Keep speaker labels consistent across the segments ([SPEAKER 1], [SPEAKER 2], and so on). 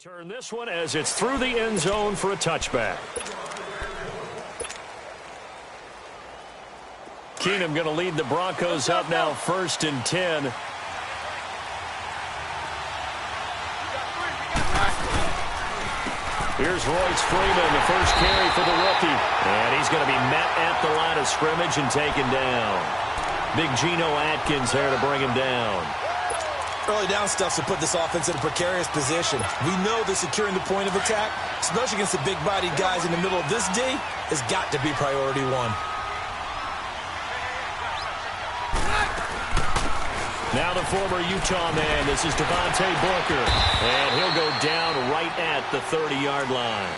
[SPEAKER 1] Return this one as it's through the end zone for a touchback. Keenum going to lead the Broncos up now 1st and 10. Here's Royce Freeman, the first carry for the rookie. And he's going to be met at the line of scrimmage and taken down. Big Geno Atkins there to bring him down.
[SPEAKER 2] Early down stuff to put this offense in a precarious position. We know that securing the point of attack, especially against the big-bodied guys in the middle of this D, has got to be priority one.
[SPEAKER 1] Now the former Utah man, this is Devontae Booker, and he'll go down right at the 30-yard line.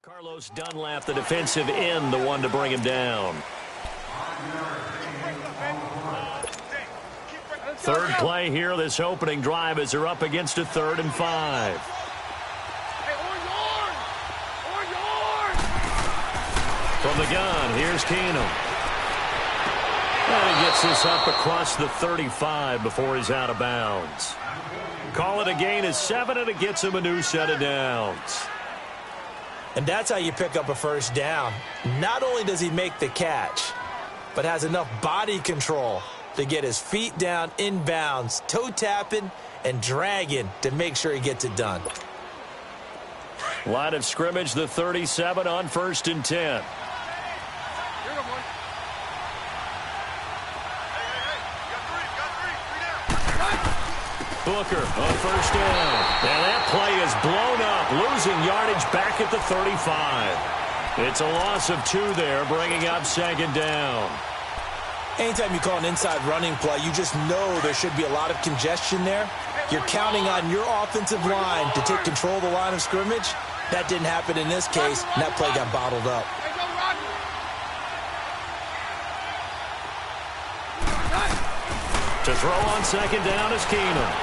[SPEAKER 1] Carlos Dunlap, the defensive end, the one to bring him down. Third play here, this opening drive as they're up against a 3rd and 5. From the gun, here's Keenum. And he gets this up across the 35 before he's out of bounds. Call it a gain of 7, and it gets him a new set of downs.
[SPEAKER 2] And that's how you pick up a first down. Not only does he make the catch, but has enough body control to get his feet down inbounds, toe tapping and dragging to make sure he gets it done.
[SPEAKER 1] Line of scrimmage, the 37 on 1st and 10. Booker on 1st down. And that play is blown up, losing yardage back at the 35. It's a loss of 2 there, bringing up 2nd down.
[SPEAKER 2] Anytime you call an inside running play, you just know there should be a lot of congestion there. You're counting on your offensive line to take control of the line of scrimmage. That didn't happen in this case, and that play got bottled up.
[SPEAKER 1] To throw on 2nd down is Keenum.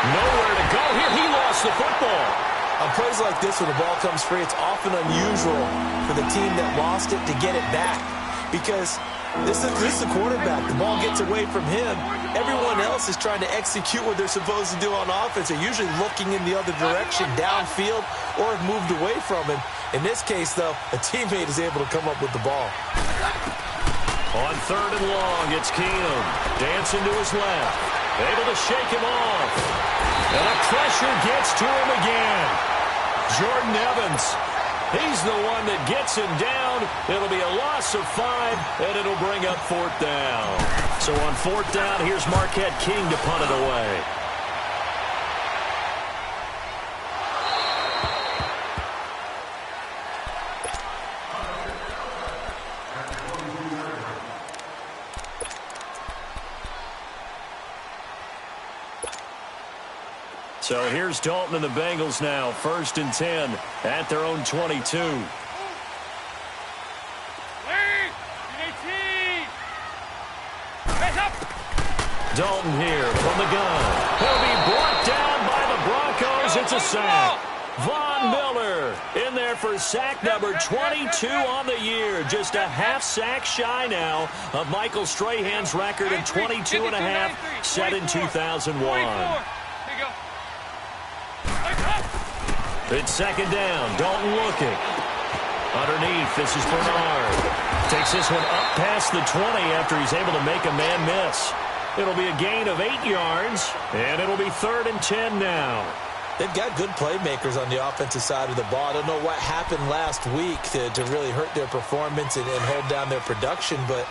[SPEAKER 1] Nowhere to go here. He lost the football.
[SPEAKER 2] On plays like this, when the ball comes free, it's often unusual for the team that lost it to get it back. Because this is the quarterback. The ball gets away from him. Everyone else is trying to execute what they're supposed to do on offense. They're usually looking in the other direction, downfield, or have moved away from him. In this case, though, a teammate is able to come up with the ball.
[SPEAKER 1] On 3rd and long, it's Keenum. Dancing to his left. Able to shake him off. And the pressure gets to him again. Jordan Evans. He's the one that gets him down. It'll be a loss of 5, and it'll bring up 4th down. So on 4th down, here's Marquette King to punt it away. So here's Dalton and the Bengals now, 1st and 10 at their own 22. Dalton here from the gun. He'll be brought down by the Broncos. It's a sack. Von Miller in there for sack number 22 on the year. Just a half sack shy now of Michael Strahan's record of 22 and a half set in 2001. It's 2nd down. Dalton looking. Underneath, this is Bernard. Takes this one up past the 20 after he's able to make a man miss. It'll be a gain of 8 yards, and it'll be 3rd and 10 now.
[SPEAKER 2] They've got good playmakers on the offensive side of the ball. I don't know what happened last week to really hurt their performance and hold down their production, but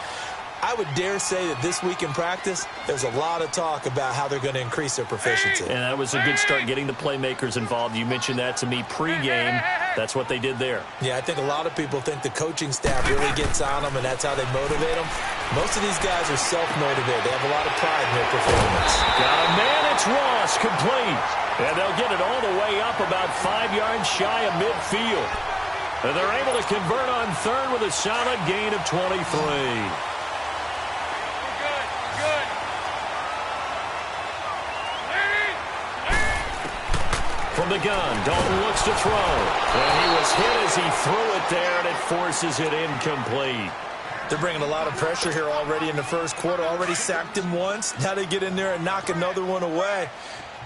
[SPEAKER 2] I would dare say that this week in practice, there's a lot of talk about how they're going to increase their proficiency.
[SPEAKER 1] And that was a good start, getting the playmakers involved. You mentioned that to me pregame. That's what they did there.
[SPEAKER 2] Yeah, I think a lot of people think the coaching staff really gets on them, and that's how they motivate them. Most of these guys are self-motivated. They have a lot of pride in their performance.
[SPEAKER 1] Got a man, it's Ross, complete. And they'll get it all the way up about 5 yards shy of midfield. And they're able to convert on third with a solid gain of 23. From the gun, Dalton looks to throw. And he was hit as he threw it there, and it forces it incomplete.
[SPEAKER 2] They're bringing a lot of pressure here already in the first quarter. Already sacked him once. Now they get in there and knock another one away.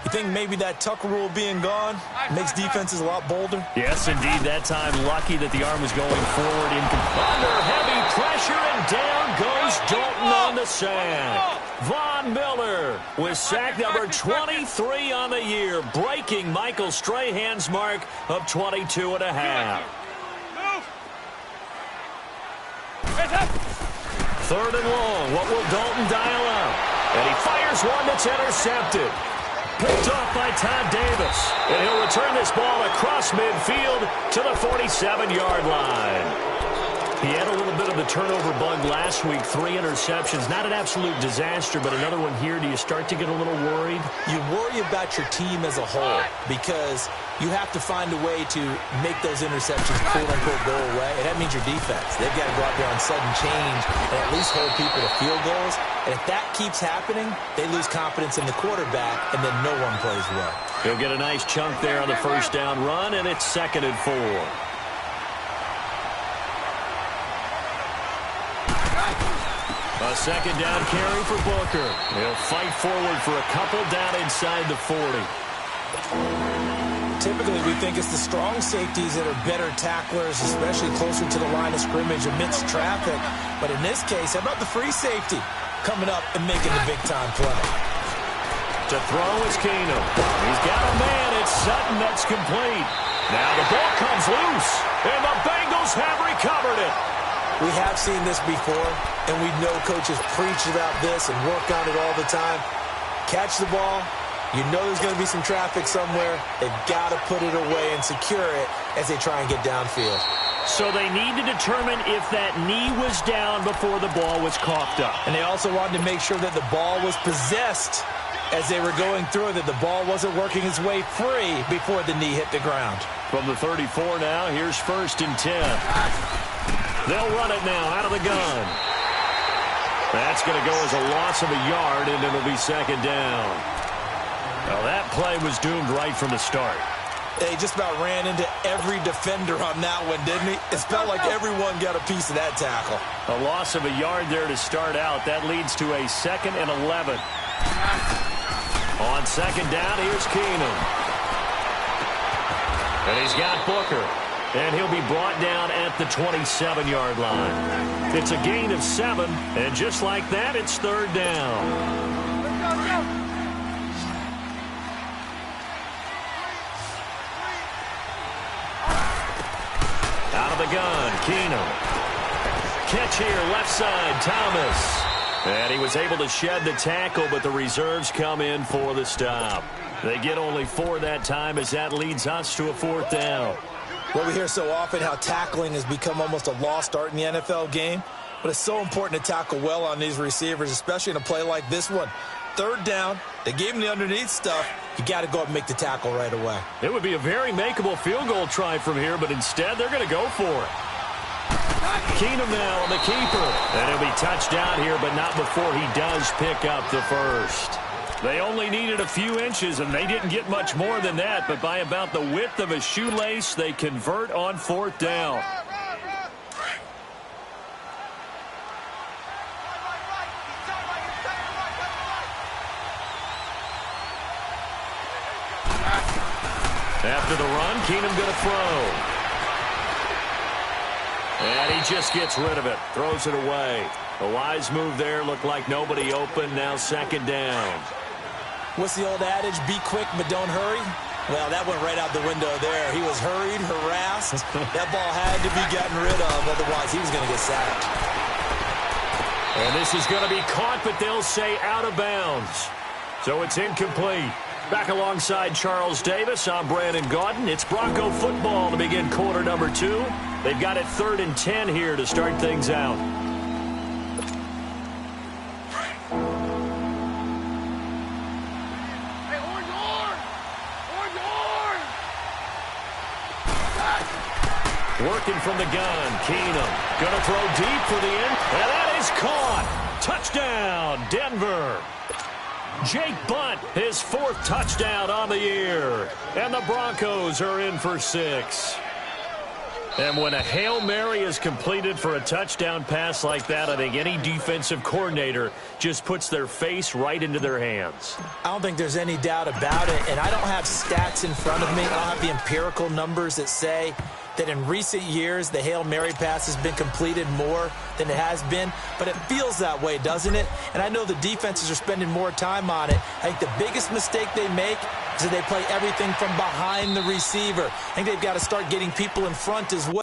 [SPEAKER 2] You think maybe that Tucker rule being gone makes defenses a lot bolder?
[SPEAKER 1] Yes, indeed. That time, lucky that the arm was going forward. Under heavy pressure, and down goes Dalton on the sack. Von Miller with sack number 23 on the year, breaking Michael Strahan's mark of 22 and a half. Third and long. What will Dalton dial up? And he fires one that's intercepted. Picked off by Todd Davis. And he'll return this ball across midfield to the 47-yard line. He had a little bit of the turnover bug last week. 3 interceptions. Not an absolute disaster, but another one here. Do you start to get a little worried?
[SPEAKER 2] You worry about your team as a whole because you have to find a way to make those interceptions quote-unquote go away. And that means your defense. They've got to go out there on sudden change and at least hold people to field goals. And if that keeps happening, they lose confidence in the quarterback, and then no one plays well.
[SPEAKER 1] He'll get a nice chunk there on the first down run, and it's 2nd and 4. A second down carry for Booker. He'll fight forward for a couple down inside the 40.
[SPEAKER 2] Typically, we think it's the strong safeties that are better tacklers, especially closer to the line of scrimmage amidst traffic. But in this case, how about the free safety coming up and making the big-time play?
[SPEAKER 1] To throw is Keenum. He's got a man. It's Sutton. That's complete. Now the ball comes loose, and the Bengals have recovered it.
[SPEAKER 2] We have seen this before, and we know coaches preach about this and work on it all the time. Catch the ball. You know there's going to be some traffic somewhere. They've got to put it away and secure it as they try and get downfield.
[SPEAKER 1] So they need to determine if that knee was down before the ball was coughed up.
[SPEAKER 2] And they also wanted to make sure that the ball was possessed as they were going through, that the ball wasn't working its way free before the knee hit the ground.
[SPEAKER 1] From the 34 now, here's 1st and 10. They'll run it now out of the gun. That's going to go as a loss of a yard, and it'll be 2nd down. Well, that play was doomed right from the start.
[SPEAKER 2] He just about ran into every defender on that one, didn't he? It felt like everyone got a piece of that tackle.
[SPEAKER 1] A loss of a yard there to start out. That leads to a 2nd and 11. On 2nd down, here's Keenum. And he's got Booker. And he'll be brought down at the 27-yard line. It's a gain of 7, and just like that, it's 3rd down. Out of the gun, Keenum. Catch here, left side, Thomas. And he was able to shed the tackle, but the reserves come in for the stop. They get only 4 that time as that leads us to a 4th down.
[SPEAKER 2] Well, we hear so often how tackling has become almost a lost art in the NFL game, but it's so important to tackle well on these receivers, especially in a play like this one. 3rd down, they gave him the underneath stuff. You got to go up and make the tackle right away.
[SPEAKER 1] It would be a very makeable field goal try from here, but instead they're going to go for it. Keenum now on the keeper. And he'll be touched down here, but not before he does pick up the first. They only needed a few inches, and they didn't get much more than that, but by about the width of a shoelace, they convert on 4th down. After the run, Keenum going to throw. And he just gets rid of it, throws it away. A wise move there, looked like nobody open, now 2nd down.
[SPEAKER 2] What's the old adage, be quick but don't hurry? Well, that went right out the window there. He was hurried, harassed. That ball had to be gotten rid of, otherwise he was going to get sacked.
[SPEAKER 1] And this is going to be caught, but they'll say out of bounds. So it's incomplete. Back alongside Charles Davis, I'm Brandon Gaudin. It's Bronco football to begin quarter number 2. They've got it 3rd and 10 here to start things out. Working from the gun, Keenum. Going to throw deep for the end, and that is caught. Touchdown, Denver. Jake Bunt, his 4th touchdown on the year. And the Broncos are in for 6. And when a Hail Mary is completed for a touchdown pass like that, I think any defensive coordinator just puts their face right into their hands.
[SPEAKER 2] I don't think there's any doubt about it, and I don't have stats in front of me. I don't have the empirical numbers that say that in recent years the Hail Mary pass has been completed more than it has been, but it feels that way, doesn't it? And I know the defenses are spending more time on it. I think the biggest mistake they make is that they play everything from behind the receiver. I think they've got to start getting people in front as well.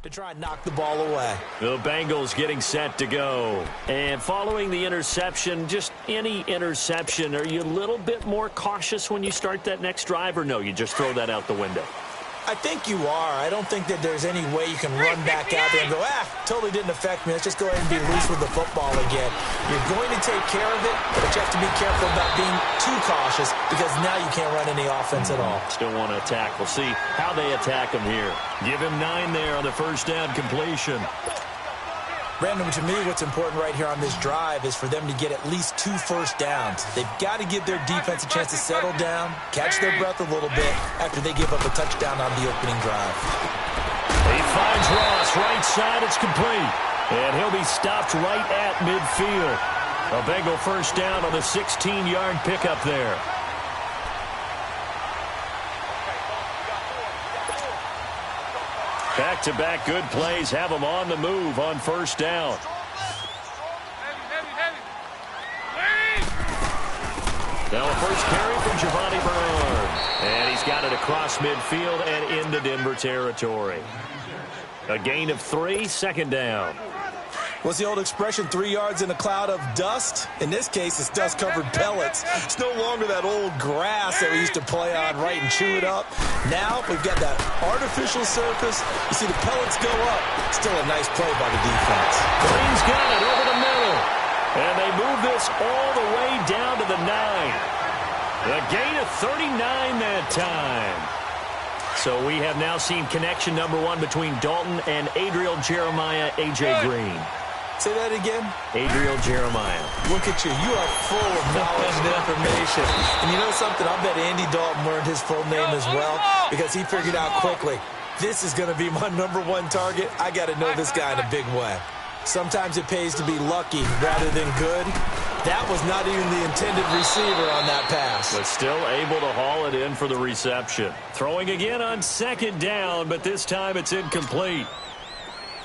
[SPEAKER 2] To try and knock the ball away.
[SPEAKER 1] The Bengals getting set to go. And following the interception, just any interception, are you a little bit more cautious when you start that next drive, or no, you just throw that out the window?
[SPEAKER 2] I think you are. I don't think that there's any way you can run back out there and go, totally didn't affect me. Let's just go ahead and be loose with the football again. You're going to take care of it, but you have to be careful about being too cautious because now you can't run any offense at all.
[SPEAKER 1] Still want to attack. We'll see how they attack him here. Give him 9 there on the first down completion.
[SPEAKER 2] Brandon, to me, what's important right here on this drive is for them to get at least 2 first downs. They've got to give their defense a chance to settle down, catch their breath a little bit after they give up a touchdown on the opening drive.
[SPEAKER 1] He finds Ross, right side, it's complete. And he'll be stopped right at midfield. A Bengal first down on the 16-yard pickup there. Back-to-back good plays have them on the move on first down. Now a first carry from Giovanni Bernard. And he's got it across midfield and into Denver territory. A gain of 3, second down.
[SPEAKER 2] What's the old expression, 3 yards in a cloud of dust? In this case, it's dust-covered pellets. It's no longer that old grass that we used to play on, right, and chew it up. Now we've got that artificial surface. You see the pellets go up. Still a nice play by the defense.
[SPEAKER 1] Green's got it over the middle. And they move this all the way down to the 9. A gain of 39 that time. So we have now seen connection number 1 between Dalton and Adriel Jeremiah, A.J. Green.
[SPEAKER 2] Say that again.
[SPEAKER 1] Adriel Jeremiah.
[SPEAKER 2] Look at you. You are full of knowledge and information. And you know something? I bet Andy Dalton learned his full name as well because he figured out quickly, this is going to be my number 1 target. I got to know this guy in a big way. Sometimes it pays to be lucky rather than good. That was not even the intended receiver on that pass.
[SPEAKER 1] But still able to haul it in for the reception. Throwing again on second down, but this time it's incomplete.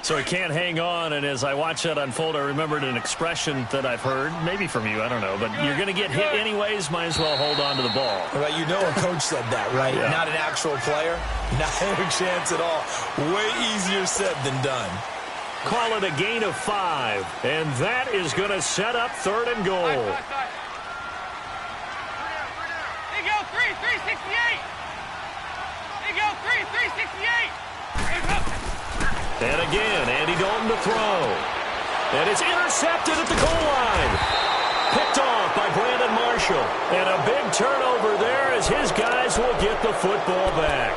[SPEAKER 1] So he can't hang on, and as I watch that unfold, I remembered an expression that I've heard, maybe from you, I don't know, but you're going to get hit anyways, might as well hold on to the ball.
[SPEAKER 2] Well, you know a coach said that, right? Yeah. Not an actual player. Not a chance at all. Way easier said than done.
[SPEAKER 1] Call it a gain of 5, and that is going to set up 3rd and goal.
[SPEAKER 3] There you go, 368. There you go, 368.
[SPEAKER 1] And again, Andy Dalton to throw. And it's intercepted at the goal line. Picked off by Brandon Marshall. And a big turnover there as his guys will get the football back.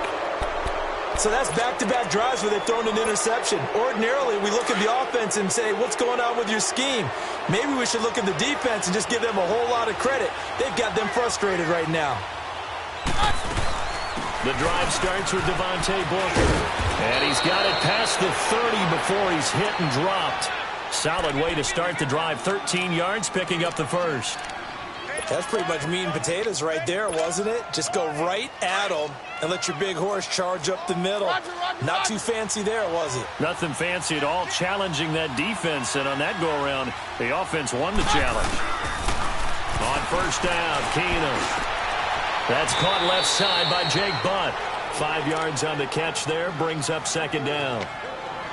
[SPEAKER 2] So that's back-to-back drives where they've thrown an interception. Ordinarily, we look at the offense and say, what's going on with your scheme? Maybe we should look at the defense and just give them a whole lot of credit. They've got them frustrated right now.
[SPEAKER 1] The drive starts with Devontae Booker. And he's got it past the 30 before he's hit and dropped. Solid way to start the drive. 13 yards, picking up the first.
[SPEAKER 2] That's pretty much meat and potatoes right there, wasn't it? Just go right at them and let your big horse charge up the middle. Not too fancy there, was it?
[SPEAKER 1] Nothing fancy at all, challenging that defense. And on that go-around, the offense won the challenge. On first down, Keenum. That's caught left side by Jake Butt. 5 yards on the catch there, brings up second down.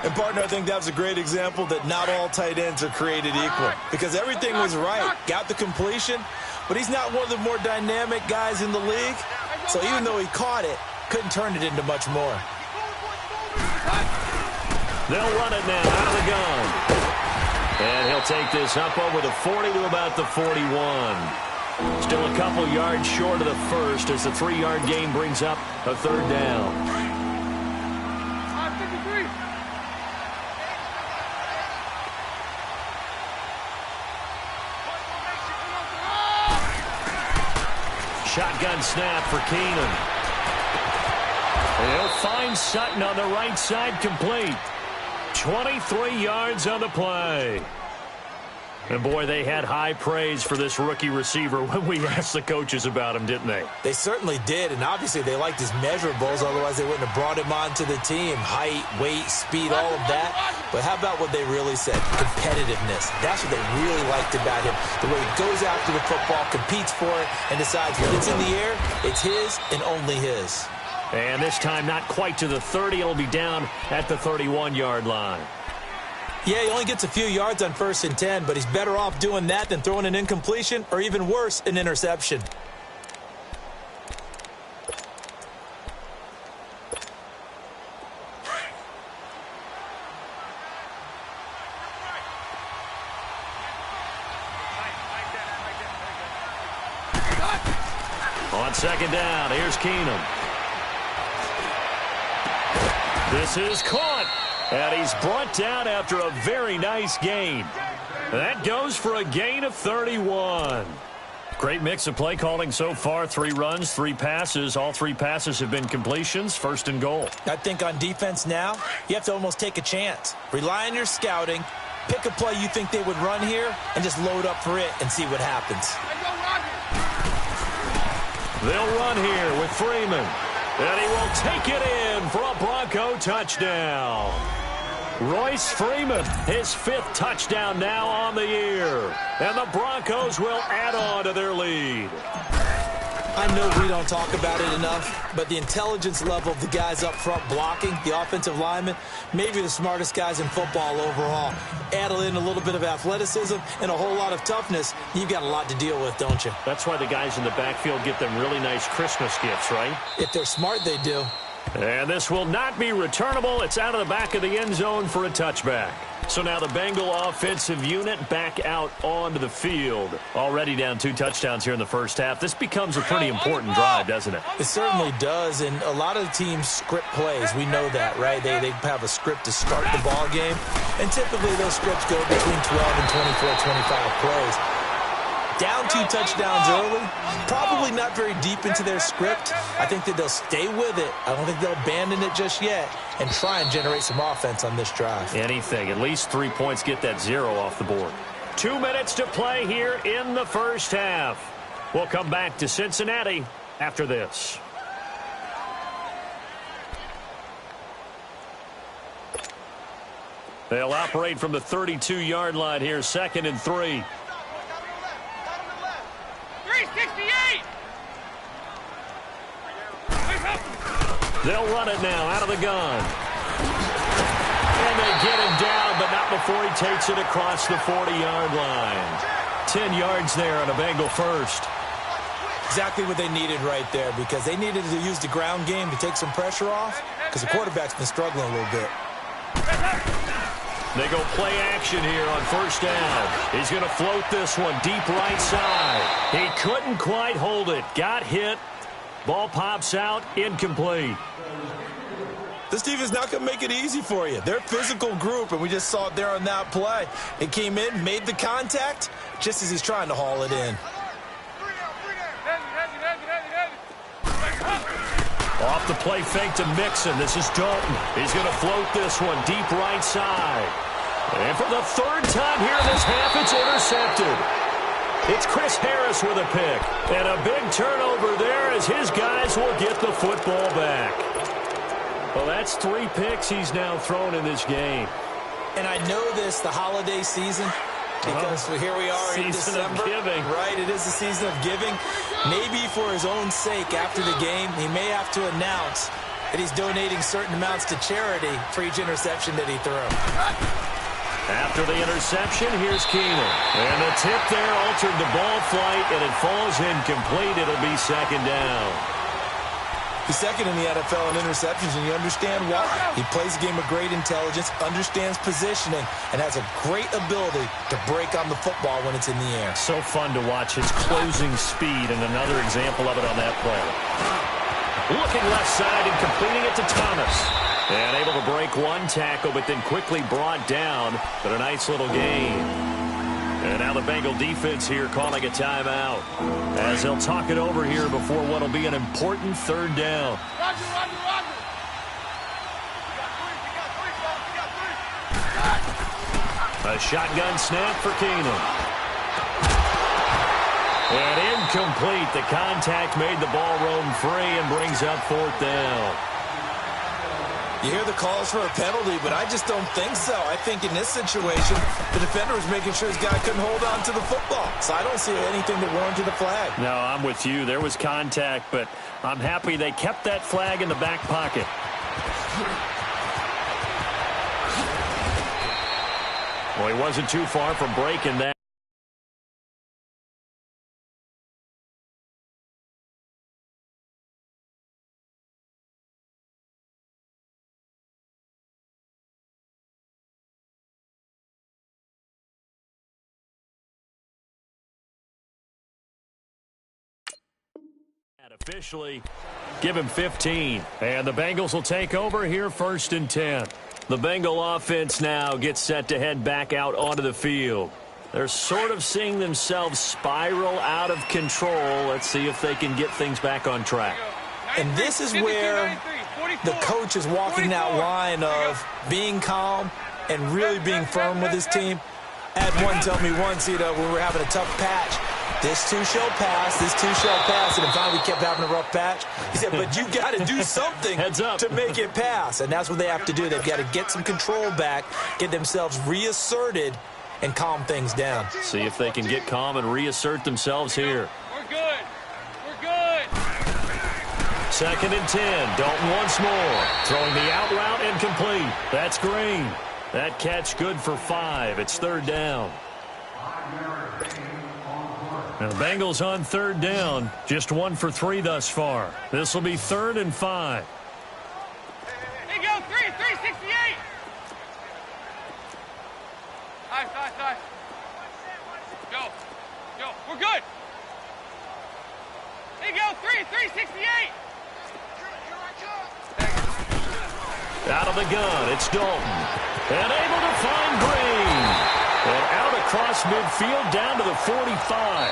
[SPEAKER 2] And, partner, I think that was a great example that not all tight ends are created equal. Because everything was right. Got the completion, but he's not one of the more dynamic guys in the league. So even though he caught it, couldn't turn it into much more.
[SPEAKER 1] They'll run it now out of the gun. And he'll take this up over the 40 to about the 41. Still a couple yards short of the first as the 3-yard gain brings up a third down. Shotgun snap for Keenum. He'll find Sutton on the right side, complete. 23 yards on the play. And, boy, they had high praise for this rookie receiver when we asked the coaches about him, didn't they?
[SPEAKER 2] They certainly did, and obviously they liked his measurables, otherwise they wouldn't have brought him onto the team. Height, weight, speed, all of that. But how about what they really said? Competitiveness. That's what they really liked about him. The way he goes after the football, competes for it, and decides when it's in the air, it's his and only his.
[SPEAKER 1] And this time not quite to the 30. It'll be down at the 31-yard line.
[SPEAKER 2] Yeah, he only gets a few yards on 1st and 10, but he's better off doing that than throwing an incompletion or, even worse, an interception.
[SPEAKER 1] On second down, here's Keenum. This is caught. And he's brought down after a very nice gain. That goes for a gain of 31. Great mix of play calling so far. 3 runs, 3 passes. All 3 passes have been completions. 1st and goal.
[SPEAKER 2] I think on defense now, you have to almost take a chance. Rely on your scouting. Pick a play you think they would run here and just load up for it and see what happens.
[SPEAKER 1] They'll run here with Freeman. And he will take it in for a Bronco touchdown. Royce Freeman, his 5th touchdown now on the year. And the Broncos will add on to their lead.
[SPEAKER 2] I know we don't talk about it enough, but the intelligence level of the guys up front blocking, the offensive linemen, maybe the smartest guys in football overall. Add in a little bit of athleticism and a whole lot of toughness, you've got a lot to deal with, don't you?
[SPEAKER 1] That's why the guys in the backfield get them really nice Christmas gifts, right?
[SPEAKER 2] If they're smart, they do.
[SPEAKER 1] And this will not be returnable. It's out of the back of the end zone for a touchback. So now the Bengal offensive unit back out onto the field. Already down 2 touchdowns here in the first half. This becomes a pretty important drive, doesn't it?
[SPEAKER 2] It certainly does, and a lot of teams script plays. We know that, right? They have a script to start the ball game, and typically those scripts go between 12 and 24, 25 plays. Down 2 touchdowns early, probably not very deep into their script. I think that they'll stay with it. I don't think they'll abandon it just yet and try and generate some offense on this drive.
[SPEAKER 1] Anything. At least 3 points, get that 0 off the board. 2 minutes to play here in the first half. We'll come back to Cincinnati after this. They'll operate from the 32-yard line here, 2nd and 3.
[SPEAKER 3] 368!
[SPEAKER 1] They'll run it now out of the gun. And they get him down, but not before he takes it across the 40-yard line. 10 yards there on a Bengal first.
[SPEAKER 2] Exactly what they needed right there, because they needed to use the ground game to take some pressure off, because the quarterback's been struggling a little bit.
[SPEAKER 1] They go play action here on first down. He's going to float this one deep right side. He couldn't quite hold it. Got hit. Ball pops out. Incomplete.
[SPEAKER 2] This team is not going to make it easy for you. They're a physical group, and we just saw it there on that play. It came in, made the contact, just as he's trying to haul it in.
[SPEAKER 1] Off the play fake to Mixon. This is Dalton. He's going to float this one deep right side. And for the 3rd time here in this half, it's intercepted. It's Chris Harris with a pick. And a big turnover there as his guys will get the football back. Well, that's 3 picks he's now thrown in this game.
[SPEAKER 2] And I know this, the holiday season, because here we are in December.
[SPEAKER 1] Season of giving.
[SPEAKER 2] Right, it is the season of giving. Maybe for his own sake, after the game, he may have to announce that he's donating certain amounts to charity for each interception that he threw.
[SPEAKER 1] After the interception, here's Keenum. And the tip there altered the ball flight, and it falls incomplete. It'll be second down.
[SPEAKER 2] He's second in the NFL in interceptions, and you understand why. He plays a game of great intelligence, understands positioning, and has a great ability to break on the football when it's in the air.
[SPEAKER 1] So fun to watch his closing speed, and another example of it on that play. Looking left side and completing it to Thomas. And able to break one tackle, but then quickly brought down. But a nice little gain. And now the Bengal defense here calling a timeout, as they'll talk it over here before what will be an important third down.
[SPEAKER 3] Roger.
[SPEAKER 1] A shotgun snap for Keenum. And incomplete. The contact made the ball roam free and brings up 4th down.
[SPEAKER 2] You hear the calls for a penalty, but I just don't think so. I think in this situation, the defender was making sure his guy couldn't hold on to the football. So I don't see anything that warranted a flag.
[SPEAKER 1] No, I'm with you. There was contact, but I'm happy they kept that flag in the back pocket. Well, he wasn't too far from breaking that. Officially, give him 15. And the Bengals will take over here 1st and 10. The Bengal offense now gets set to head back out onto the field. They're sort of seeing themselves spiral out of control. Let's see if they can get things back on track.
[SPEAKER 2] And this is where the coach is walking that line of being calm and really being firm with his team. I had one tell me once, when we were having a tough patch, this too shall pass, this too shall pass, and finally we kept having a rough patch. He said, but you got to do something to make it pass, and that's what they have to do. They've got to get some control back, get themselves reasserted, and calm things down.
[SPEAKER 1] See if they can get calm and reassert themselves here.
[SPEAKER 3] We're good.
[SPEAKER 1] 2nd and 10. Dalton once more. Throwing the out route incomplete. That's Green. That catch good for 5. It's 3rd down. And the Bengals on 3rd down. Just 1 for 3 thus far. This will be 3rd and 5.
[SPEAKER 3] Hey, go, 368. Nice. Go. We're good. Hey, go, 368.
[SPEAKER 1] Out of the gun, it's Dalton. And able to find Green. And out across midfield down to the 45.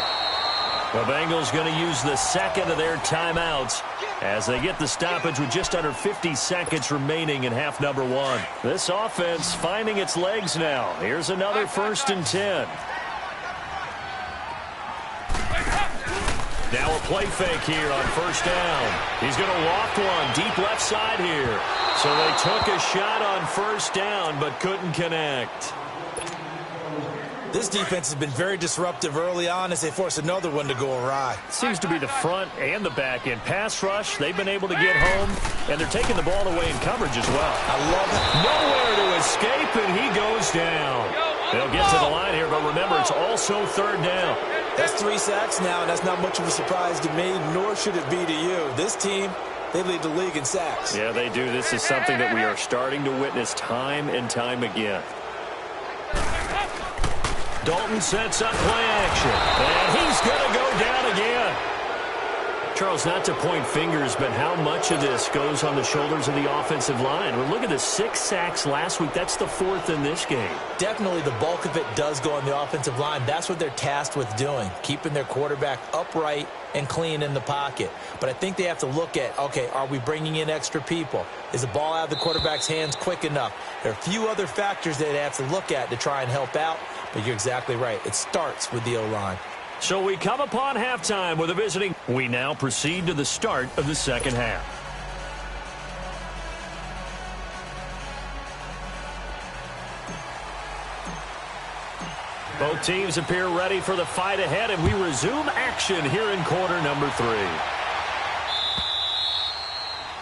[SPEAKER 1] The Bengals going to use the 2nd of their timeouts as they get the stoppage with just under 50 seconds remaining in half number 1. This offense finding its legs now. Here's another 1st and 10. Now a play fake here on 1st down. He's going to loft one deep left side here. So they took a shot on 1st down but couldn't connect.
[SPEAKER 2] This defense has been very disruptive early on as they force another one to go awry.
[SPEAKER 1] Seems to be the front and the back end. Pass rush, they've been able to get home, and they're taking the ball away in coverage as well.
[SPEAKER 2] I love it.
[SPEAKER 1] Nowhere to escape, and he goes down. They'll get to the line here, but remember, it's also 3rd down.
[SPEAKER 2] That's 3 sacks now, and that's not much of a surprise to me, nor should it be to you. This team, they lead the league in sacks.
[SPEAKER 1] Yeah, they do. This is something that we are starting to witness time and time again. Dalton sets up play action, and he's going to go down again. Charles, not to point fingers, but how much of this goes on the shoulders of the offensive line? Well, look at the 6 sacks last week. That's the 4th in this game.
[SPEAKER 2] Definitely the bulk of it does go on the offensive line. That's what they're tasked with doing, keeping their quarterback upright and clean in the pocket. But I think they have to look at, okay, are we bringing in extra people? Is the ball out of the quarterback's hands quick enough? There are a few other factors that they have to look at to try and help out, but you're exactly right. It starts with the O-line.
[SPEAKER 1] So we come upon halftime with a visiting. We now proceed to the start of the second half. Both teams appear ready for the fight ahead, and we resume action here in quarter number 3.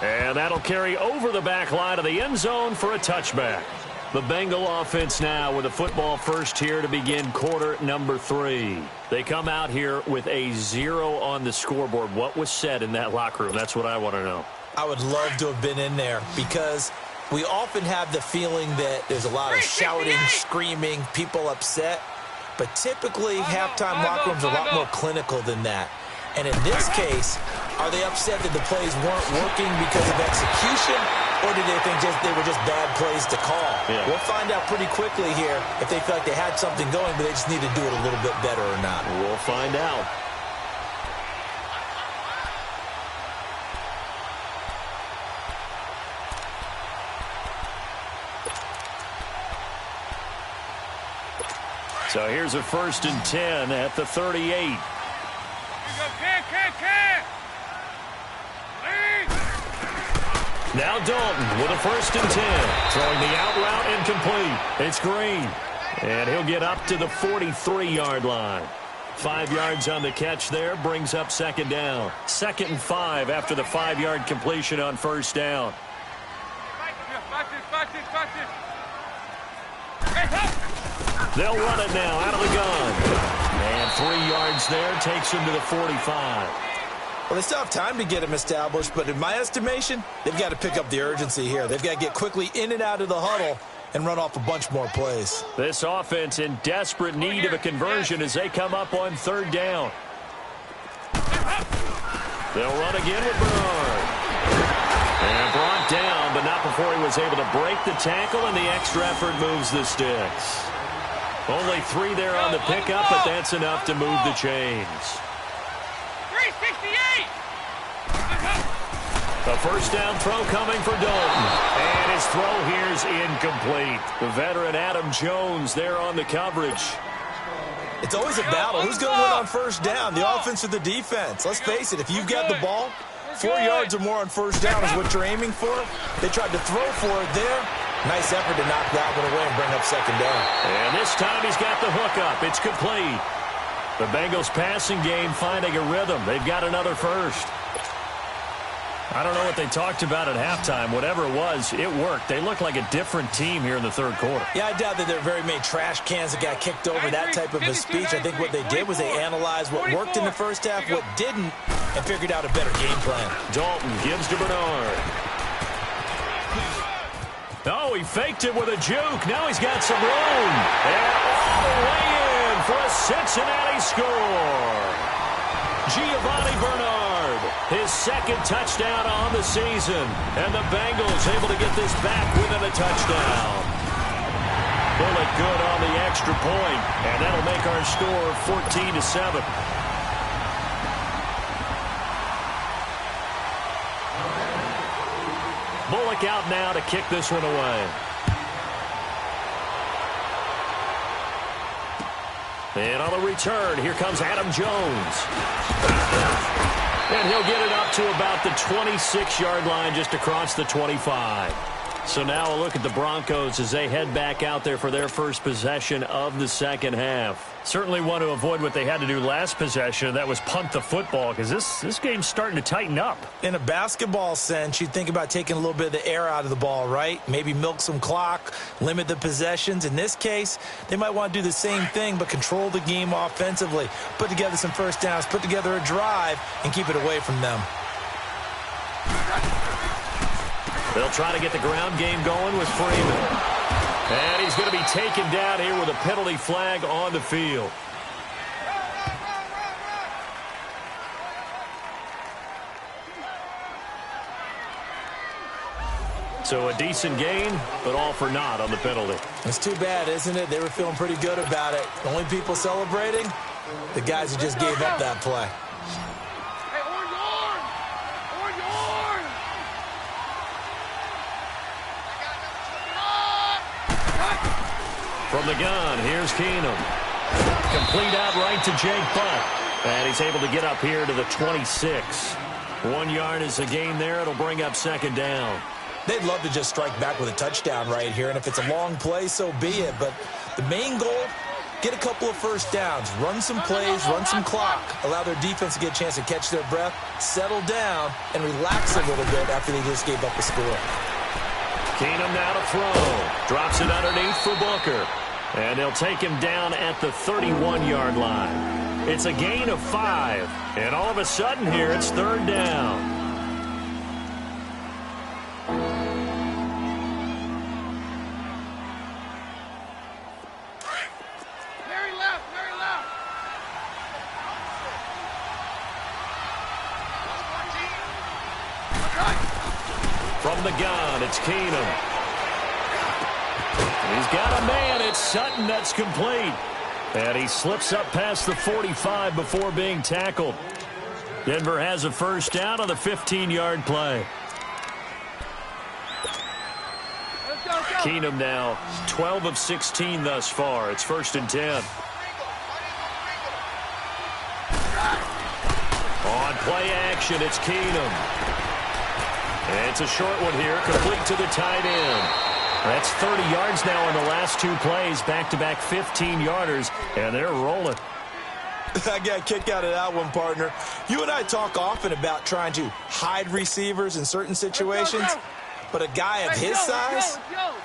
[SPEAKER 1] And that'll carry over the back line of the end zone for a touchback. The Bengal offense now with a football first here to begin quarter number 3. They come out here with a 0 on the scoreboard. What was said in that locker room? That's what I want to know.
[SPEAKER 2] I would love to have been in there because we often have the feeling that there's a lot of shouting, screaming, people upset. But typically, halftime locker rooms are a lot more clinical than that. And in this case, are they upset that the plays weren't working because of execution, or did they think they were just bad plays to call?
[SPEAKER 1] Yeah. We'll
[SPEAKER 2] find out pretty quickly here if they feel like they had something going, but they just need to do it a little bit better or not.
[SPEAKER 1] We'll find out. So here's a 1st and 10 at the 38. Now Dalton with a 1st and 10. Throwing the out route incomplete. It's Green. And he'll get up to the 43-yard line. 5 yards on the catch there. Brings up 2nd down. 2nd and 5 after the 5-yard completion on 1st down. They'll run it now out of the gun. And 3 yards there takes him to the 45.
[SPEAKER 2] Well, they still have time to get him established, but in my estimation, they've got to pick up the urgency here. They've got to get quickly in and out of the huddle and run off a bunch more plays.
[SPEAKER 1] This offense in desperate need of a conversion as they come up on 3rd down. They'll run again with Bernard. And brought down, but not before he was able to break the tackle, and the extra effort moves the sticks. Only 3 there on the pickup, but that's enough to move the chains.
[SPEAKER 3] 368!
[SPEAKER 1] A 1st down throw coming for Dalton. And his throw here's incomplete. The veteran Adam Jones there on the coverage.
[SPEAKER 2] It's always a battle. Who's going to win on 1st down, the offense or the defense? Let's face it, if you've got the ball, 4 yards or more on 1st down is what you're aiming for. They tried to throw for it there. Nice effort to knock that one away and bring up 2nd down.
[SPEAKER 1] And this time he's got the hook up. It's complete. The Bengals passing game finding a rhythm. They've got another 1st. I don't know what they talked about at halftime. Whatever it was, it worked. They look like a different team here in the 3rd quarter.
[SPEAKER 2] Yeah, I doubt that there are very many trash cans that got kicked over, that type of a speech. I think what they did was they analyzed what worked in the 1st half, what didn't, and figured out a better game plan.
[SPEAKER 1] Dalton gives to Bernard. Oh, he faked it with a juke. Now he's got some room. And all the way in for a Cincinnati score. Giovanni Bernard, his 2nd touchdown on the season. And the Bengals able to get this back within a touchdown. Bullet good on the extra point, and that'll make our score 14-7. Bullock out now to kick this one away. And on the return, here comes Adam Jones. And he'll get it up to about the 26-yard line, just across the 25. So now a look at the Broncos as they head back out there for their 1st possession of the 2nd half. Certainly want to avoid what they had to do last possession. That was punt the football, because this game's starting to tighten up.
[SPEAKER 2] In a basketball sense, you'd think about taking a little bit of the air out of the ball, right? Maybe milk some clock, limit the possessions. In this case, they might want to do the same thing, but control the game offensively. Put together some 1st downs, put together a drive, and keep it away from them.
[SPEAKER 1] They'll try to get the ground game going with Freeman. And he's going to be taken down here with a penalty flag on the field. So a decent gain, but all for naught on the penalty.
[SPEAKER 2] It's too bad, isn't it? They were feeling pretty good about it. The only people celebrating, the guys who just gave up that play.
[SPEAKER 1] From the gun, here's Keenum. complete outright to Jake Butt. And he's able to get up here to the 26. 1 yard is a gain there. It'll bring up second down.
[SPEAKER 2] They'd love to just strike back with a touchdown right here, and if it's a long play, so be it. But the main goal, get a couple of first downs, run some plays, run some clock, allow their defense to get a chance to catch their breath, settle down, and relax a little bit after they just gave up a score.
[SPEAKER 1] Keenum now to throw. Drops it underneath for Booker. And they'll take him down at the 31-yard line. It's a gain of 5. And all of a sudden here, it's third down. From the gun, it's Keenum. He's got a man. It's Sutton that's complete. And he slips up past the 45 before being tackled. Denver has a first down on the 15-yard play. Keenum now 12 of 16 thus far. It's 1st and 10. On play action, it's Keenum. And it's a short one here, complete to the tight end. That's 30 yards now in the last 2 plays, back-to-back 15-yarders, and they're rolling.
[SPEAKER 2] I got a kick out of that one, partner. You and I talk often about trying to hide receivers in certain situations, but a guy of his size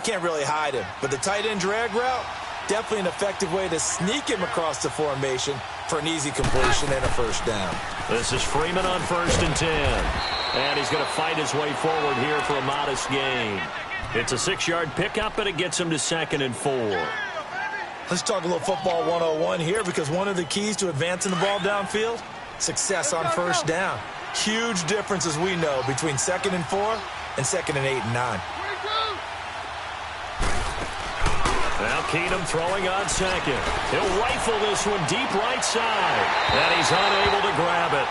[SPEAKER 2] can't really hide him. But the tight end drag route, definitely an effective way to sneak him across the formation for an easy completion and a first down.
[SPEAKER 1] This is Freeman on 1st and 10. And he's going to fight his way forward here for a modest gain. It's a 6-yard pickup, and it gets him to 2nd and 4.
[SPEAKER 2] Let's talk a little football 101 here, because one of the keys to advancing the ball downfield, success on first down. Huge difference, as we know, between 2nd and 4 and 2nd and 8 and 9.
[SPEAKER 1] Now Keenum throwing on 2nd. He'll rifle this one deep right side. And he's unable to grab it.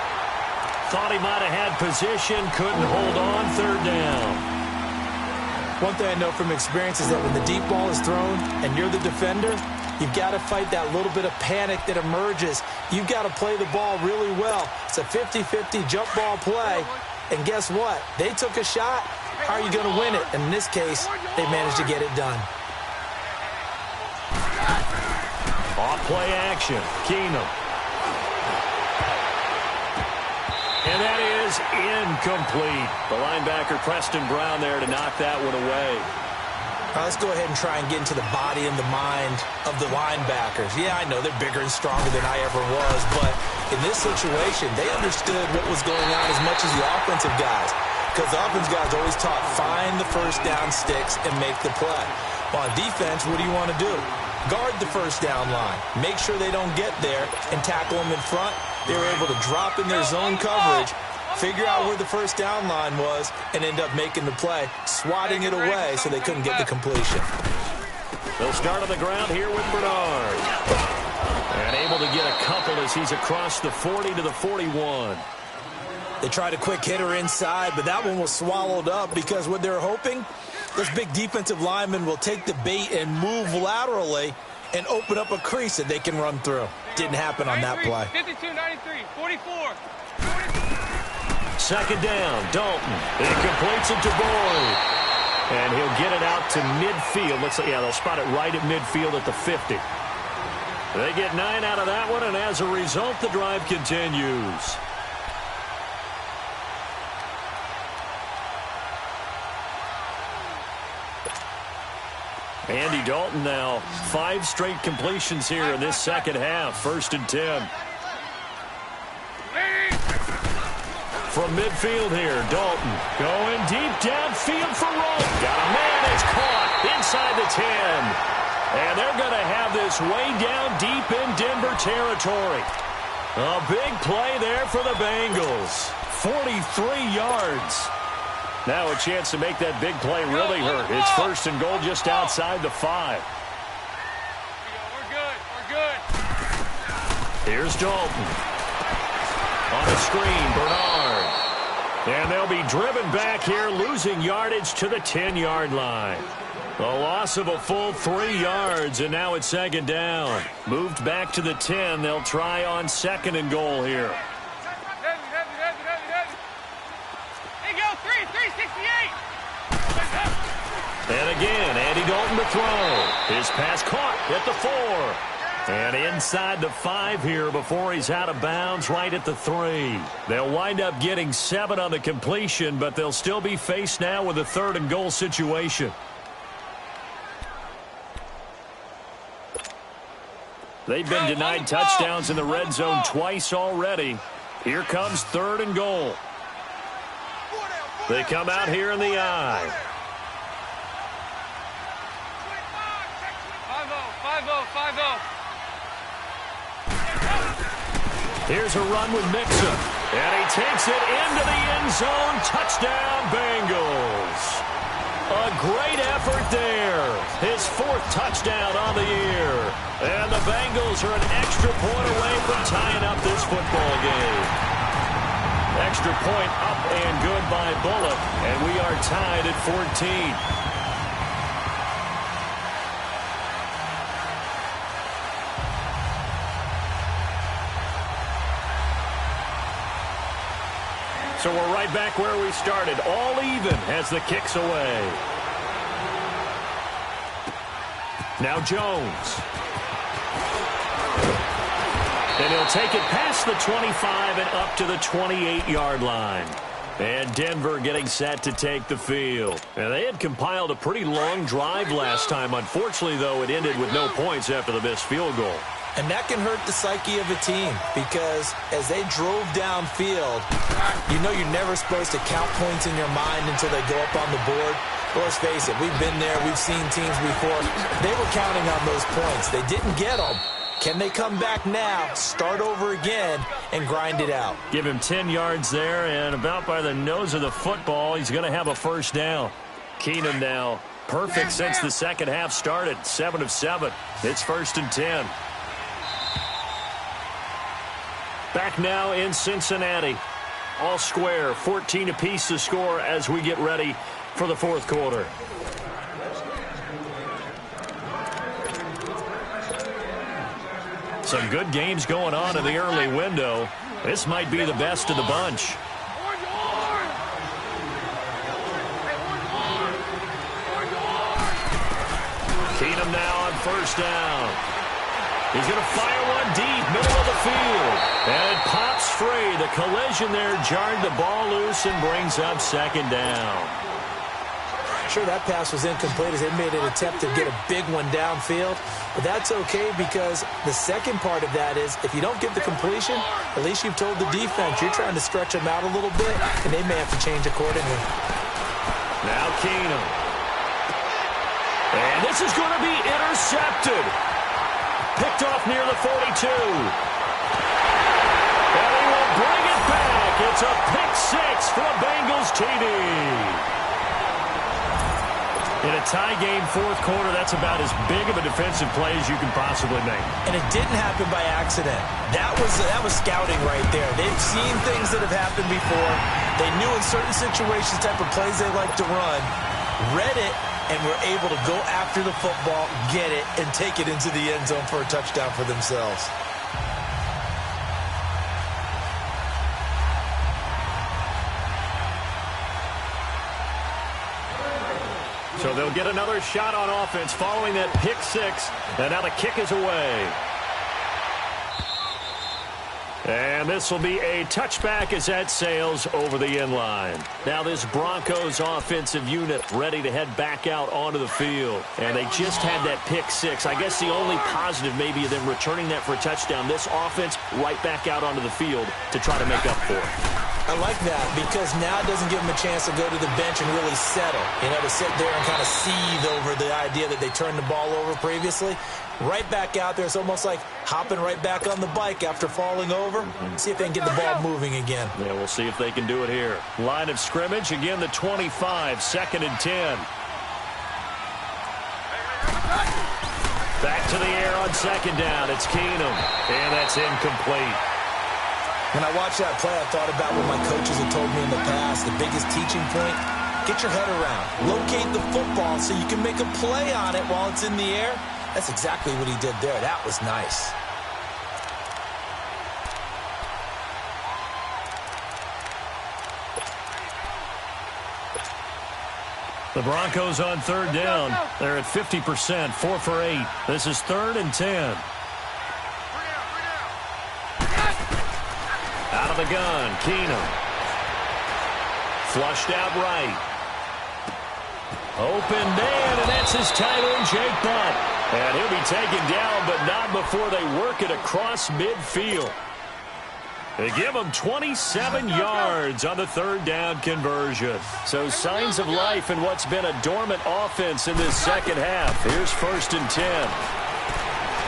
[SPEAKER 1] Thought he might have had position, couldn't hold on, 3rd down.
[SPEAKER 2] One thing I know from experience is that when the deep ball is thrown and you're the defender, you've got to fight that little bit of panic that emerges. You've got to play the ball really well. It's a 50-50 jump ball play. And guess what? They took a shot. How are you going to win it? And in this case, they managed to get it done.
[SPEAKER 1] Off play action, Keenum. And that is incomplete. The linebacker, Preston Brown, there to knock that one away.
[SPEAKER 2] Let's go ahead and try and get into the body and the mind of the linebackers. Yeah, I know they're bigger and stronger than I ever was, but in this situation, they understood what was going on as much as the offensive guys, because the offensive guys always taught find the first down sticks and make the play. Well, on defense, what do you want to do? Guard the first down line. Make sure they don't get there and tackle them in front. They were able to drop in their zone coverage, figure out where the first down line was, and end up making the play, swatting it away so they couldn't get the completion.
[SPEAKER 1] They'll start on the ground here with Bernard. And able to get a couple as he's across the 40 to the 41.
[SPEAKER 2] They tried a quick hitter inside, but that one was swallowed up because what they're hoping, this big defensive lineman will take the bait and move laterally and open up a crease that they can run through. Didn't happen on that play.
[SPEAKER 3] 52, 93, 44.
[SPEAKER 1] 2nd down, Dalton. He completes it to Boyd. And he'll get it out to midfield. Looks like, yeah, they'll spot it right at midfield at the 50. They get 9 out of that one, and as a result, the drive continues. Andy Dalton now 5 straight completions here in this second half. 1st and 10. From midfield here, Dalton going deep downfield for Rowe. Got a man, it's caught inside the 10. And they're going to have this way down deep in Denver territory. A big play there for the Bengals. 43 yards. Now a chance to make that big play really hurt. It's 1st and goal just outside the 5.
[SPEAKER 3] We're good. We're good.
[SPEAKER 1] Here's Dalton. On the screen, Bernard. And they'll be driven back here, losing yardage to the 10-yard line. A loss of a full 3 yards, and now it's second down. Moved back to the 10. They'll try on second and goal here.
[SPEAKER 3] Hey, go, 368.
[SPEAKER 1] And again, Andy Dalton to throw. His pass caught at the 4. And inside the 5 here before he's out of bounds right at the 3. They'll wind up getting 7 on the completion, but they'll still be faced now with a third and goal situation. They've been denied touchdowns in the red zone twice already. Here comes third and goal. They come out here in the I.
[SPEAKER 3] 5-0.
[SPEAKER 1] Here's a run with Mixon. And he takes it into the end zone. Touchdown, Bengals. A great effort there. His 4th touchdown on the year. And the Bengals are an extra point away from tying up this football game. Extra point up and good by Bullock. And we are tied at 14. So we're right back where we started, all even as the kick's away. Now Jones. And he'll take it past the 25 and up to the 28-yard line. And Denver getting set to take the field. And they had compiled a pretty long drive last time. Unfortunately, though, it ended with no points after the missed field goal.
[SPEAKER 2] And that can hurt the psyche of a team because as they drove downfield, you know you're never supposed to count points in your mind until they go up on the board. Well, let's face it, we've been there, we've seen teams before. They were counting on those points. They didn't get them. Can they come back now, start over again, and grind it out? Give him 10 yards there, and about by the nose of the football, he's going to have a first down. Keenum now, perfect since the second half started, 7 of 7. It's 1st and 10. Back now in Cincinnati. All square, 14 apiece to score as we get ready for the 4th quarter. Some good games going on in the early window. This might be the best of the bunch. Keenum now on first down. He's going to fire one deep, middle of the field. And it pops free. The collision there jarred the ball loose and brings up second down. Sure, that pass was incomplete as they made an attempt to get a big one downfield. But that's okay because the second part of that is if you don't get the completion, at least you've told the defense you're trying to stretch them out a little bit, and they may have to change accordingly.
[SPEAKER 1] Now Keenum. And this is going to be intercepted. Picked off near the 42. And he will bring it back. It's a pick 6 for the Bengals TD. In a tie game, 4th quarter, that's about as big of a defensive play as you can possibly make. And it didn't happen by accident. That was scouting right there. They've seen things that have happened before. They knew in certain situations type of plays they like to run, read it, and were able to go after the football, get it, and take it into the end zone for a touchdown for themselves. So they'll get another shot on offense following that pick 6, and now the kick is away. And this will be a touchback as that sails over the end line. Now this Broncos offensive unit ready to head back out onto the field. And they just had that pick 6. I guess the only positive maybe of them returning that for a touchdown. This offense right back out onto the field to try to make up for it.
[SPEAKER 2] I like that because now it doesn't give them a chance to go to the bench and really settle. You know, to sit there and kind of seethe over the idea that they turned the ball over previously. Right back out there. It's almost like hopping right back on the bike after falling over. See if they can get the ball moving again.
[SPEAKER 1] Yeah, we'll see if they can do it here. Line of scrimmage, again the 25, 2nd and 10. Back to the air on second down. It's Keenum, and that's incomplete.
[SPEAKER 2] When I watched that play, I thought about what my coaches had told me in the past. The biggest teaching point Get your head around. Locate the football so you can make a play on it while it's in the air. That's exactly what he did there. That was nice.
[SPEAKER 1] The Broncos on third down. They're at 50%, 4 for 8. This is 3rd and 10. Out of the gun, Keenum. Flushed out right. Open man, and that's his tight end, Jake Butt. And he'll be taken down, but not before they work it across midfield. They give him 27 yards on the 3rd down conversion. So signs of life in what's been a dormant offense in this second half. Here's 1st and 10.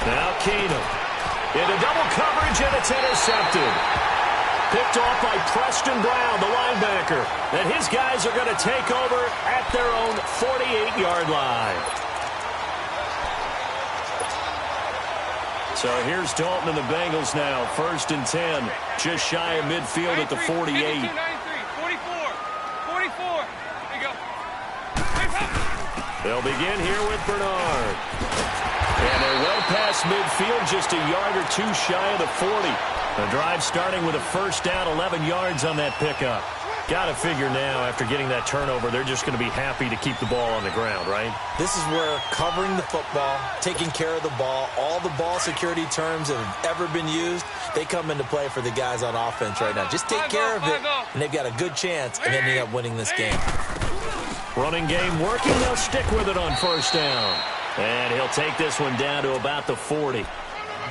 [SPEAKER 1] Now Keenum. Into double coverage, and it's intercepted. Picked off by Preston Brown, the linebacker. And his guys are going to take over at their own 48-yard line. So here's Dalton and the Bengals now. 1st and 10. Just shy of midfield at the 48.
[SPEAKER 3] 44. 44. There you go.
[SPEAKER 1] They'll begin here with Bernard. And they're well past midfield, just a yard or two shy of the 40. The drive starting with a 1st down, 11 yards on that pickup. Got to figure now, after getting that turnover, they're just going to be happy to keep the ball on the ground, right?
[SPEAKER 2] This is where covering the football, taking care of the ball, all the ball security terms that have ever been used, they come into play for the guys on offense right now. Just take care of it, and they've got a good chance of ending up winning this game.
[SPEAKER 1] Running game working. They'll stick with it on 1st down. And he'll take this one down to about the 40.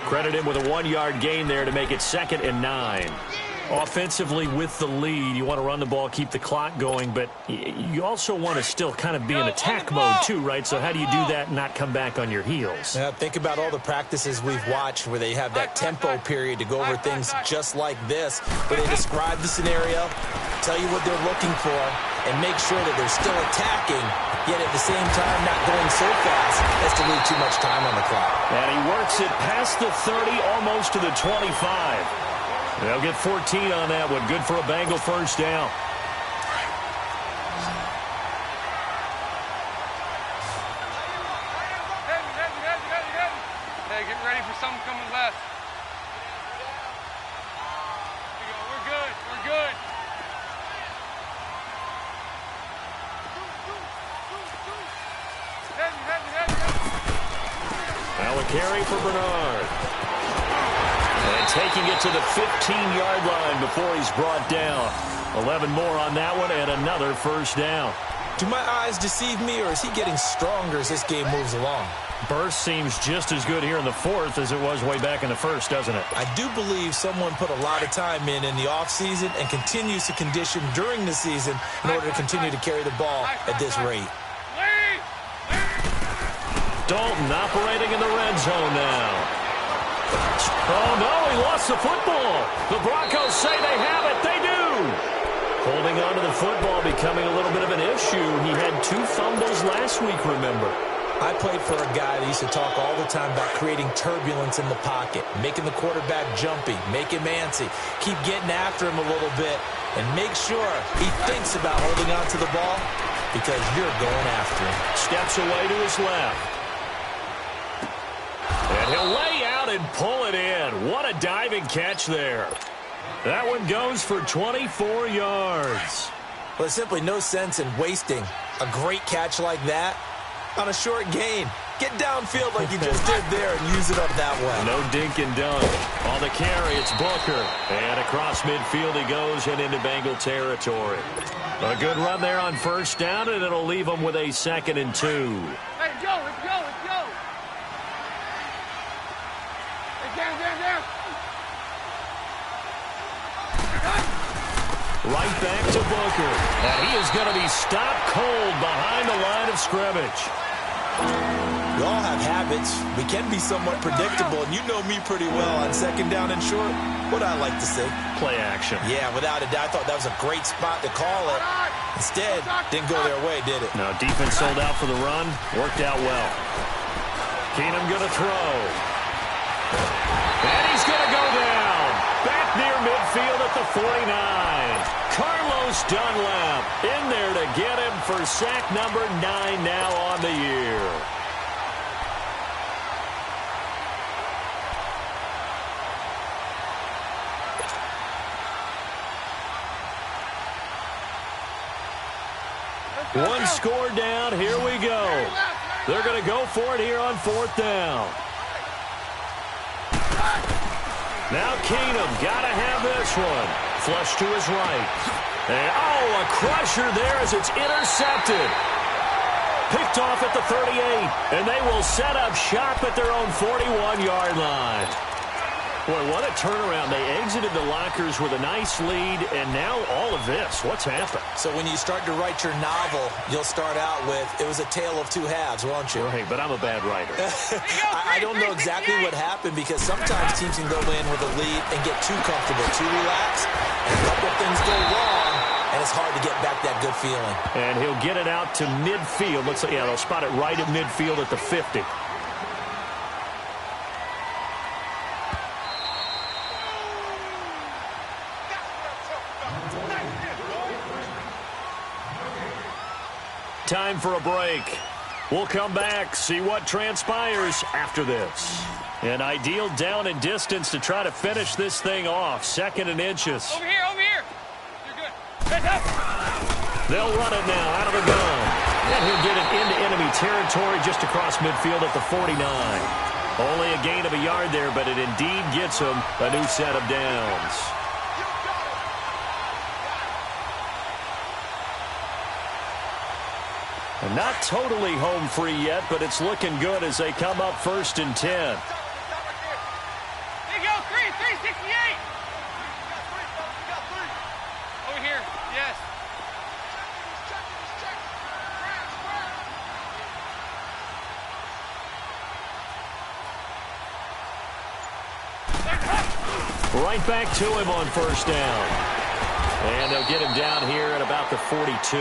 [SPEAKER 1] Credit him with a 1-yard gain there to make it 2nd and 9. Offensively with the lead, you want to run the ball, keep the clock going, but you also want to still kind of be in attack mode too, right? So how do you do that and not come back on your heels?
[SPEAKER 2] Now, think about all the practices we've watched where they have that tempo period to go over things just like this, where they describe the scenario, tell you what they're looking for, and make sure that they're still attacking, yet at the same time not going so fast as to leave too much time on the clock.
[SPEAKER 1] And he works it past the 30, almost to the 25. They'll get 14 on that one. Good for a Bengal 1st down.
[SPEAKER 3] Hey, get ready for something coming left. Here we go. We're good. We're good.
[SPEAKER 1] Now a carry for Bernard. And taking it to the 15-yard line before he's brought down. 11 more on that one and another 1st down.
[SPEAKER 2] Do my eyes deceive me, or is he getting stronger as this game moves along?
[SPEAKER 1] Burst seems just as good here in the 4th as it was way back in the 1st, doesn't it?
[SPEAKER 2] I do believe someone put a lot of time in the offseason and continues to condition during the season in order to continue to carry the ball at this rate.
[SPEAKER 1] Dalton operating in the red zone now. Oh, no, he lost the football. The Broncos say they have it. They do. Holding on to the football becoming a little bit of an issue. He had 2 fumbles last week, remember.
[SPEAKER 2] I played for a guy that used to talk all the time about creating turbulence in the pocket, making the quarterback jumpy, make him antsy, keep getting after him a little bit, and make sure he thinks about holding on to the ball because you're going after him.
[SPEAKER 1] Steps away to his left. And he'll lay out and pull it in. What a diving catch there. That one goes for 24 yards.
[SPEAKER 2] Well, there's simply no sense in wasting a great catch like that on a short gain. Get downfield like you just did there and use it up that way.
[SPEAKER 1] No dink and dunk. On the carry, it's Booker. And across midfield he goes and into Bengal territory. A good run there on 1st down, and it'll leave him with a 2nd and 2.
[SPEAKER 3] Hey, let's go. Down.
[SPEAKER 1] Right back to Booker. And he is going to be stopped cold behind the line of scrimmage.
[SPEAKER 2] We all have habits. We can be somewhat predictable, and you know me pretty well on 2nd down and short. What I like to say?
[SPEAKER 1] Play action.
[SPEAKER 2] Yeah, without a doubt. I thought that was a great spot to call it. Instead, didn't go their way, did it?
[SPEAKER 1] No, defense sold out for the run. Worked out well. Keenum going to throw. And he's going to go down. Back near midfield at the 49. Carlos Dunlap in there to get him for sack number 9 now on the year. One score down. Here we go. They're going to go for it here on 4th down. Now Keenum got to have this one. Flush to his right. And, a crusher there as it's intercepted. Picked off at the 38. And they will set up shop at their own 41-yard line. Boy, what a turnaround. They exited the lockers with a nice lead, and now all of this. What's happened?
[SPEAKER 2] So when you start to write your novel, you'll start out with, it was a tale of two halves, won't you?
[SPEAKER 1] Right, but I'm a bad writer.
[SPEAKER 2] I don't know exactly what happened because sometimes teams can go in with a lead and get too comfortable, too relaxed, and a couple of things go wrong, and it's hard to get back that good feeling.
[SPEAKER 1] And he'll get it out to midfield. Looks like, they'll spot it right at midfield at the 50. Time for a break. We'll come back, see what transpires after this. An ideal down and distance to try to finish this thing off. 2nd and inches.
[SPEAKER 3] Over here, over here. You're good. Heads up.
[SPEAKER 1] They'll run it now out of the gun. And he'll get it into enemy territory just across midfield at the 49. Only a gain of a yard there, but it indeed gets him a new set of downs. And not totally home free yet, but it's looking good as they come up 1st and 10.
[SPEAKER 3] There you go, 368. Over here, yes.
[SPEAKER 1] Right back to him on 1st down. And they'll get him down here at about the 42.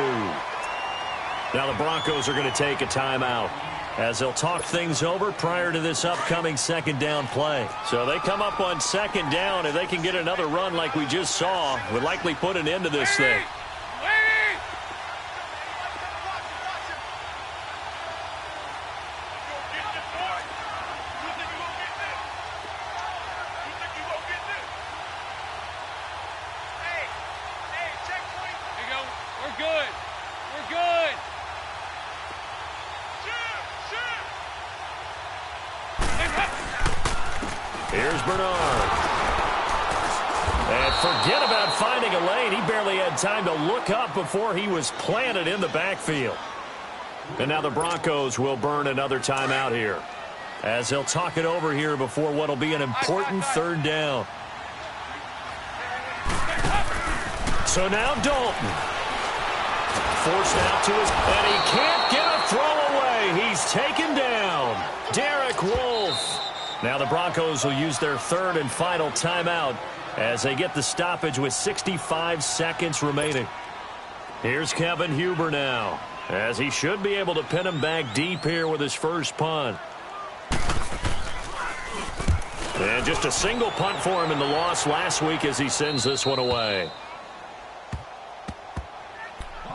[SPEAKER 1] Now the Broncos are going to take a timeout as they'll talk things over prior to this upcoming 2nd down play. So they come up on 2nd down, and they can get another run like we just saw. Would likely put an end to this thing. Here's Bernard. And forget about finding a lane. He barely had time to look up before he was planted in the backfield. And now the Broncos will burn another timeout here as they'll talk it over here before what will be an important 3rd down. So now Dalton. Forced out to his... And he can't get a throw away. He's taken down. Derek Wolfe. Now the Broncos will use their 3rd and final timeout as they get the stoppage with 65 seconds remaining. Here's Kevin Huber now, as he should be able to pin him back deep here with his first punt. And just a single punt for him in the loss last week as he sends this one away.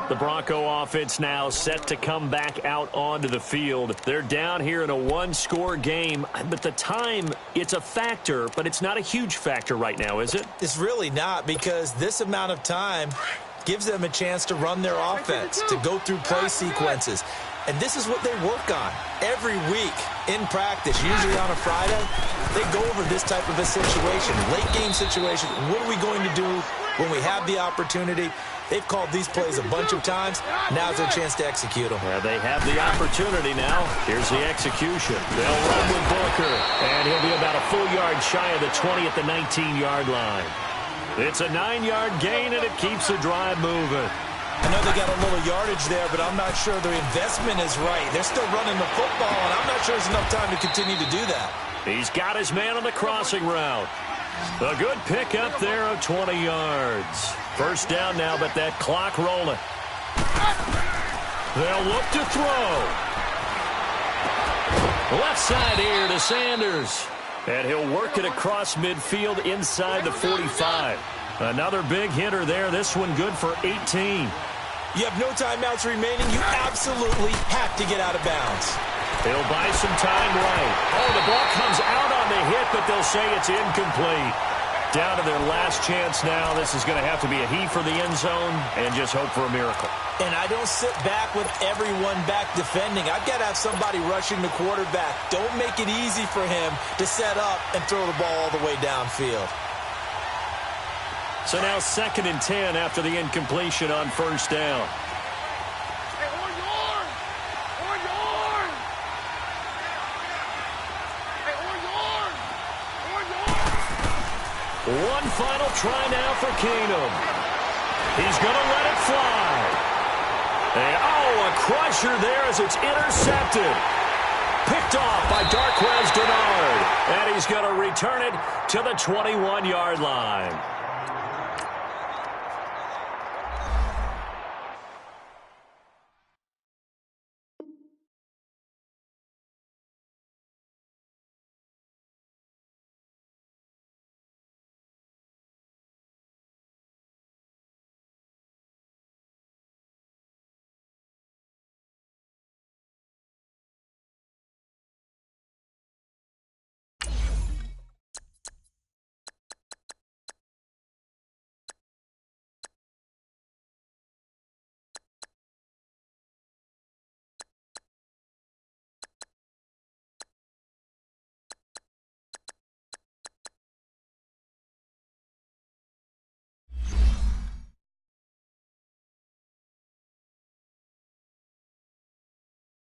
[SPEAKER 1] The Bronco offense now set to come back out onto the field. They're down here in a 1-score game, but the time, it's a factor, but it's not a huge factor right now, is it?
[SPEAKER 2] It's really not, because this amount of time gives them a chance to run their offense, to go through play sequences. And this is what they work on every week in practice, usually on a Friday. They go over this type of a situation, late game situation. What are we going to do when we have the opportunity? They've called these plays a bunch of times. Now's their chance to execute them.
[SPEAKER 1] Yeah, they have the opportunity now. Here's the execution. They'll run with Booker, and he'll be about a full yard shy of the 20 at the 19-yard line. It's a 9-yard gain, and it keeps the drive moving.
[SPEAKER 2] I know they got a little yardage there, but I'm not sure their investment is right. They're still running the football, and I'm not sure there's enough time to continue to do that.
[SPEAKER 1] He's got his man on the crossing route. A good pickup there of 20 yards. First down now, but that clock rolling. They'll look to throw. Left side here to Sanders. And he'll work it across midfield inside the 45. Another big hitter there. This one good for 18.
[SPEAKER 2] You have no timeouts remaining. You absolutely have to get out of bounds.
[SPEAKER 1] He'll buy some time right. Oh, the ball comes out on the hit, but they'll say it's incomplete. Down to their last chance now. This is going to have to be a heave for the end zone and just hope for a miracle.
[SPEAKER 2] And I don't sit back with everyone back defending. I've got to have somebody rushing the quarterback. Don't make it easy for him to set up and throw the ball all the way downfield.
[SPEAKER 1] So now 2nd and 10 after the incompletion on first down. One final try now for Keenum. He's going to let it fly. A crusher there as it's intercepted. Picked off by Darquez Dennard. And he's going to return it to the 21-yard line.